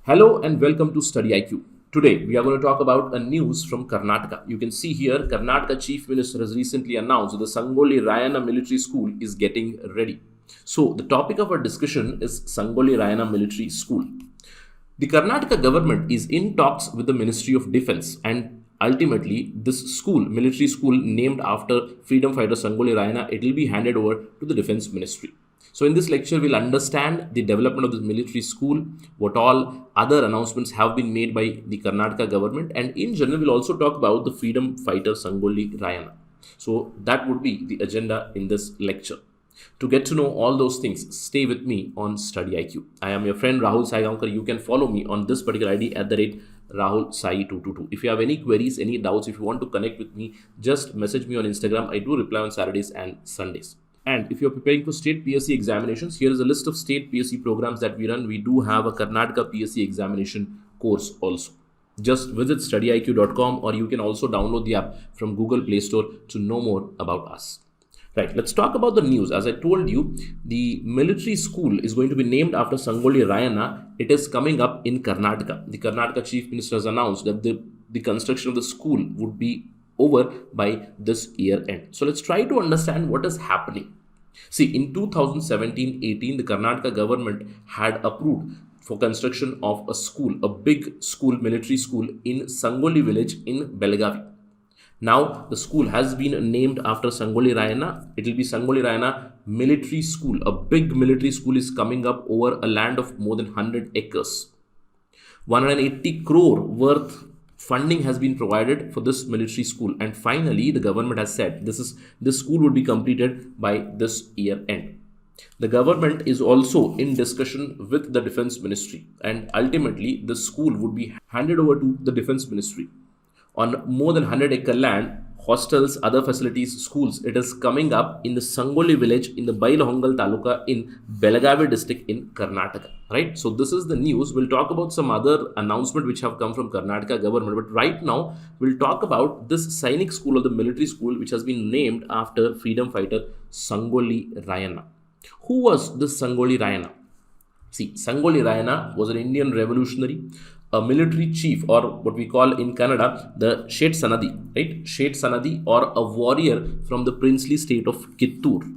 Hello and welcome to Study IQ. Today we are going to talk about a news from Karnataka. You can see here Karnataka Chief Minister has recently announced that the Sangolli Rayanna military school is getting ready. So the topic of our discussion is Sangolli Rayanna military school. The Karnataka government is in talks with the Ministry of Defense, and ultimately this school, military school named after freedom fighter Sangolli Rayanna, it will be handed over to the Defense Ministry. So in this lecture, we'll understand the development of this military school, what all other announcements have been made by the Karnataka government, and in general, we'll also talk about the freedom fighter Sangolli Rayanna. So that would be the agenda in this lecture. To get to know all those things, stay with me on Study IQ. I am your friend Rahul Sai Gaonkar. You can follow me on this particular ID at the rate Rahul Sai 222. If you have any queries, any doubts, if you want to connect with me, just message me on Instagram. I do reply on Saturdays and Sundays. And if you're preparing for state PSC examinations, here is a list of state PSC programs that we run. We do have a Karnataka PSC examination course also. Just visit studyiq.com, or you can also download the app from Google Play Store to know more about us. Right, let's talk about the news. As I told you, the military school is going to be named after Sangolli Rayanna. It is coming up in Karnataka. The Karnataka Chief Minister has announced that the construction of the school would be over by this year end. So let's try to understand what is happening. See, in 2017-18, the Karnataka government had approved for construction of a school, a big school, military school in Sangolli village in Belagavi. Now, the school has been named after Sangolli Rayanna. It will be Sangolli Rayanna Military School. A big military school is coming up over a land of more than 100 acres. 180 crore worth funding has been provided for this military school, and finally the government has said this school would be completed by this year end. The government is also in discussion with the Defense Ministry, and ultimately the school would be handed over to the Defense Ministry on more than 100-acre land. Hostels, other facilities, schools. It is coming up in the Sangolli village in the Bailahongal Taluka in Belagavi district in Karnataka. Right? So this is the news. We'll talk about some other announcement which have come from Karnataka government. But right now, we'll talk about this Sainik school, or the military school, which has been named after freedom fighter Sangolli Rayanna. Who was this Sangolli Rayanna? See, Sangolli Rayanna was an Indian revolutionary, a military chief, or what we call in Kannada, the Shet Sanadi, right? Shet Sanadi, or a warrior from the princely state of Kittur.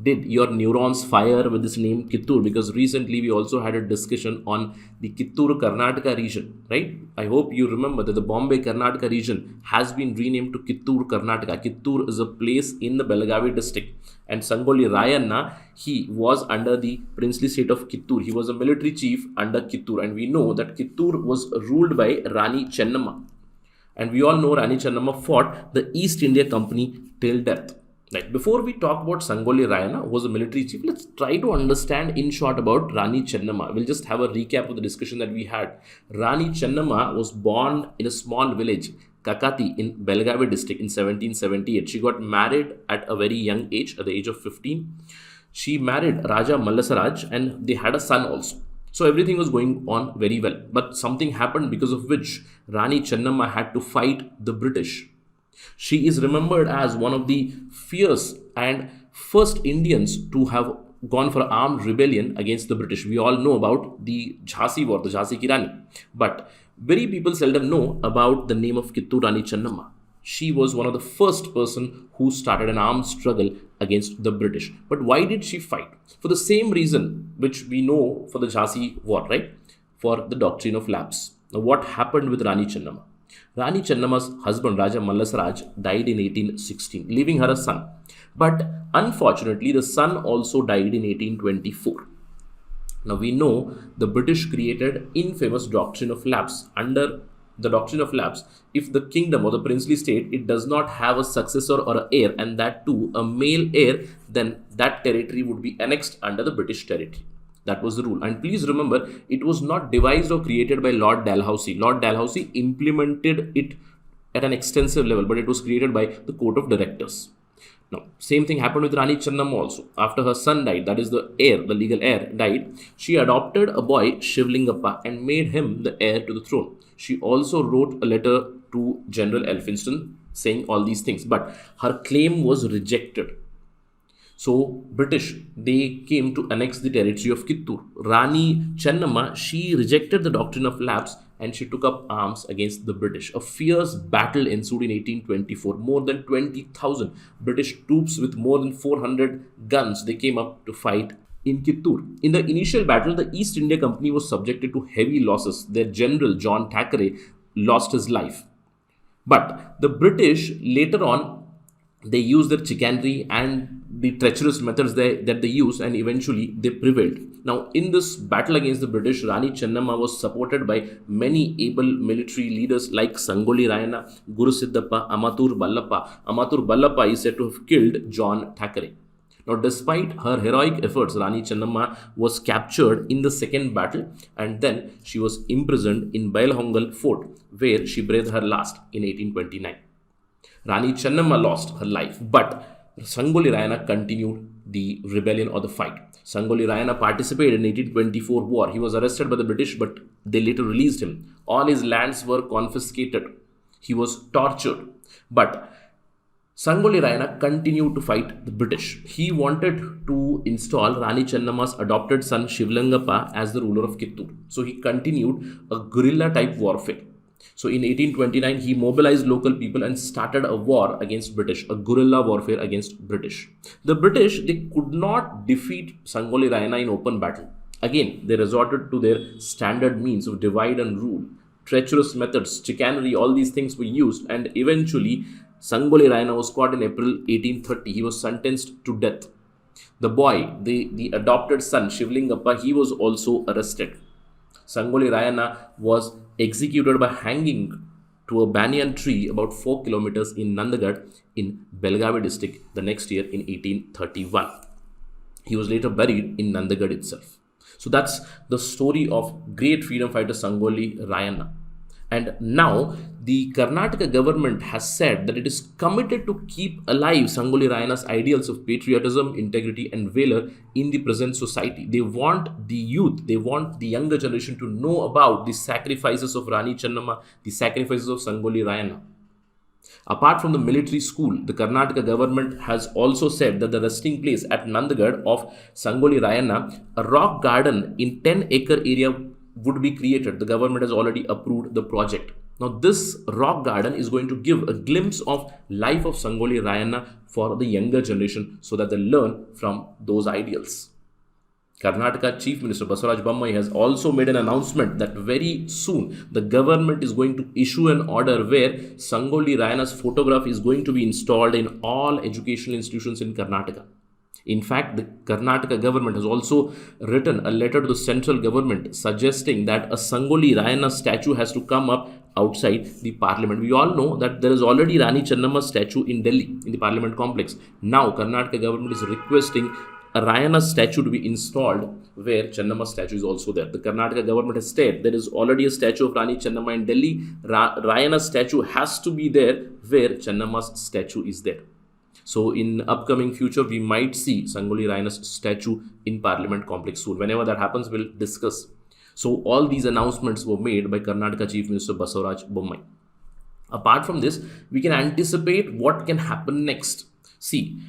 Did your neurons fire with this name Kittur? Because recently we also had a discussion on the Kittur Karnataka region, right? I hope you remember that the Bombay Karnataka region has been renamed to Kittur Karnataka. Kittur is a place in the Belagavi district, and Sangolli Rayanna, he was under the princely state of Kittur. He was a military chief under Kittur, and we know that Kittur was ruled by Rani Chennamma, and we all know Rani Chennamma fought the East India Company till death. Right. Before we talk about Sangolli Rayanna, who was a military chief, let's try to understand in short about Rani Chennamma. We'll just have a recap of the discussion that we had. Rani Chennamma was born in a small village, Kakati, in Belagavi district in 1778. She got married at a very young age, at the age of 15. She married Raja Mallasaraj, and they had a son also. So everything was going on very well. But something happened because of which Rani Chennamma had to fight the British. She is remembered as one of the fierce and first Indians to have gone for armed rebellion against the British. We all know about the Jhansi war, the Jhansi ki Rani. But very people seldom know about the name of Kittur Rani Chennamma. She was one of the first person who started an armed struggle against the British. But why did she fight? For the same reason which we know for the Jhansi war, right? For the doctrine of lapse. Now, what happened with Rani Chennamma? Rani Chennamma's husband Raja Mallasaraj died in 1816, leaving her a son. But unfortunately, the son also died in 1824. Now we know the British created infamous doctrine of lapse. Under the doctrine of lapse, if the kingdom or the princely state, it does not have a successor or an heir, and that too a male heir, then that territory would be annexed under the British territory. That was the rule. And please remember, it was not devised or created by Lord Dalhousie. Lord Dalhousie implemented it at an extensive level, but it was created by the Court of Directors. Now, same thing happened with Rani Chennamma also. After her son died, that is the heir, the legal heir, died, she adopted a boy, Shivlingappa, and made him the heir to the throne. She also wrote a letter to General Elphinstone saying all these things, but her claim was rejected. So British, they came to annex the territory of Kittur. Rani Chennamma, she rejected the doctrine of lapse and she took up arms against the British. A fierce battle ensued in 1824. More than 20,000 British troops with more than 400 guns, they came up to fight in Kittur. In the initial battle, the East India Company was subjected to heavy losses. Their general, John Thackeray, lost his life. But the British later on, they used their chicanery and the treacherous methods that they used, and eventually they prevailed. Now, in this battle against the British, Rani Chennamma was supported by many able military leaders like Sangolli Rayanna, Guru Siddhappa, Amatur Ballappa. Amatur Ballappa is said to have killed John Thackeray. Now, despite her heroic efforts, Rani Chennamma was captured in the second battle and then she was imprisoned in Bailhongal Fort, where she breathed her last in 1829. Rani Chennamma lost her life, but Sangolli Rayanna continued the rebellion or the fight. Sangolli Rayanna participated in 1824 war. He was arrested by the British, but they later released him. All his lands were confiscated. He was tortured. But Sangolli Rayanna continued to fight the British. He wanted to install Rani Chennamma's adopted son Shivlingappa as the ruler of Kittur. So he continued a guerrilla type warfare. So in 1829, he mobilized local people and started a war against British, a guerrilla warfare against British. The British, they could not defeat Sangolli Rayanna in open battle. Again, they resorted to their standard means of divide and rule. Treacherous methods, chicanery, all these things were used, and eventually Sangolli Rayanna was caught in April 1830. He was sentenced to death. The boy, the adopted son, Shivlingappa, he was also arrested. Sangolli Rayanna was executed by hanging to a banyan tree about 4 kilometers in Nandagad in Belgavi district the next year in 1831. He was later buried in Nandagad itself. So that's the story of great freedom fighter Sangolli Rayanna. And now the Karnataka government has said that it is committed to keep alive Sangolli Rayanna's ideals of patriotism, integrity, and valor in the present society. They want the youth, they want the younger generation to know about the sacrifices of Rani Chennamma, the sacrifices of Sangolli Rayanna. Apart from the military school, the Karnataka government has also said that the resting place at Nandagad of Sangolli Rayanna, a rock garden in 10-acre area would be created. The government has already approved the project. Now, this rock garden is going to give a glimpse of life of Sangolli Rayanna for the younger generation so that they learn from those ideals. Karnataka Chief Minister Basavaraj Bommai has also made an announcement that very soon the government is going to issue an order where Sangolli Rayanna's photograph is going to be installed in all educational institutions in Karnataka. In fact, the Karnataka government has also written a letter to the central government suggesting that a Sangolli Rayanna statue has to come up outside the parliament. We all know that there is already Rani Chennamma statue in Delhi in the parliament complex. Now, Karnataka government is requesting a Rayanna statue to be installed where Chennamma statue is also there. The Karnataka government has said there is already a statue of Rani Chennamma in Delhi. Rayanna statue has to be there where Chennamma's statue is there. So in upcoming future, we might see Sangolli Rayanna's statue in Parliament complex soon. Whenever that happens, we'll discuss. So all these announcements were made by Karnataka Chief Minister Basavaraj Bommai. Apart from this, we can anticipate what can happen next. See,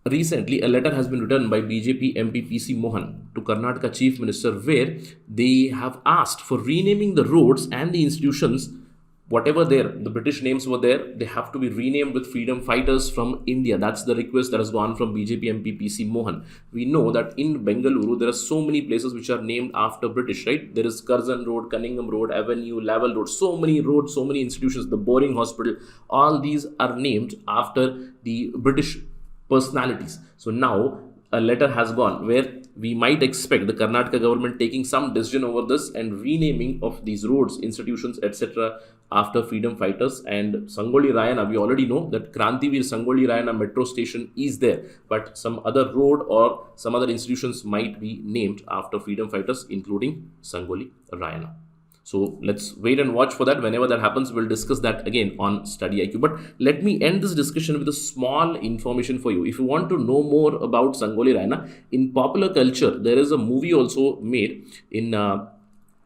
recently a letter has been written by BJP MP PC Mohan to Karnataka Chief Minister where they have asked for renaming the roads and the institutions. Whatever the British names were there, they have to be renamed with freedom fighters from India. That's the request that has gone from BJP MP PC Mohan. We know that in Bengaluru, there are so many places which are named after British, right? There is Curzon Road, Cunningham Road, Avenue, Laval Road, so many roads, so many institutions, the Boring Hospital, all these are named after the British personalities. So now a letter has gone where we might expect the Karnataka government taking some decision over this and renaming of these roads, institutions, etc. after freedom fighters. And Sangolli Rayanna, we already know that Krantivir Sangolli Rayanna metro station is there, but some other road or some other institutions might be named after freedom fighters, including Sangolli Rayanna. So let's wait and watch for that. Whenever that happens, we'll discuss that again on Study IQ. But let me end this discussion with a small information for you. If you want to know more about Sangolli Rayanna, in popular culture, there is a movie also made in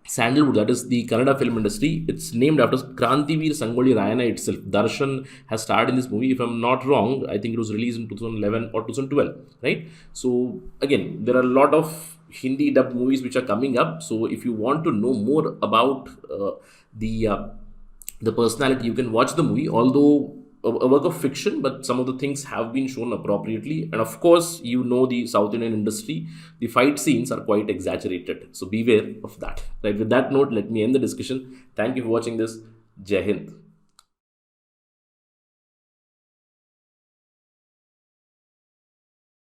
Sandalwood, that is the Kannada film industry. It's named after Krantivir Sangolli Rayanna itself. Darshan has starred in this movie. If I'm not wrong, I think it was released in 2011 or 2012, right? So again, there are a lot of Hindi dub movies which are coming up. So if you want to know more about the uh, the personality, you can watch the movie. Although a work of fiction, but some of the things have been shown appropriately. And of course, you know the South Indian industry, the fight scenes are quite exaggerated. So beware of that. Right. With that note, let me end the discussion. Thank you for watching this. Jai Hind.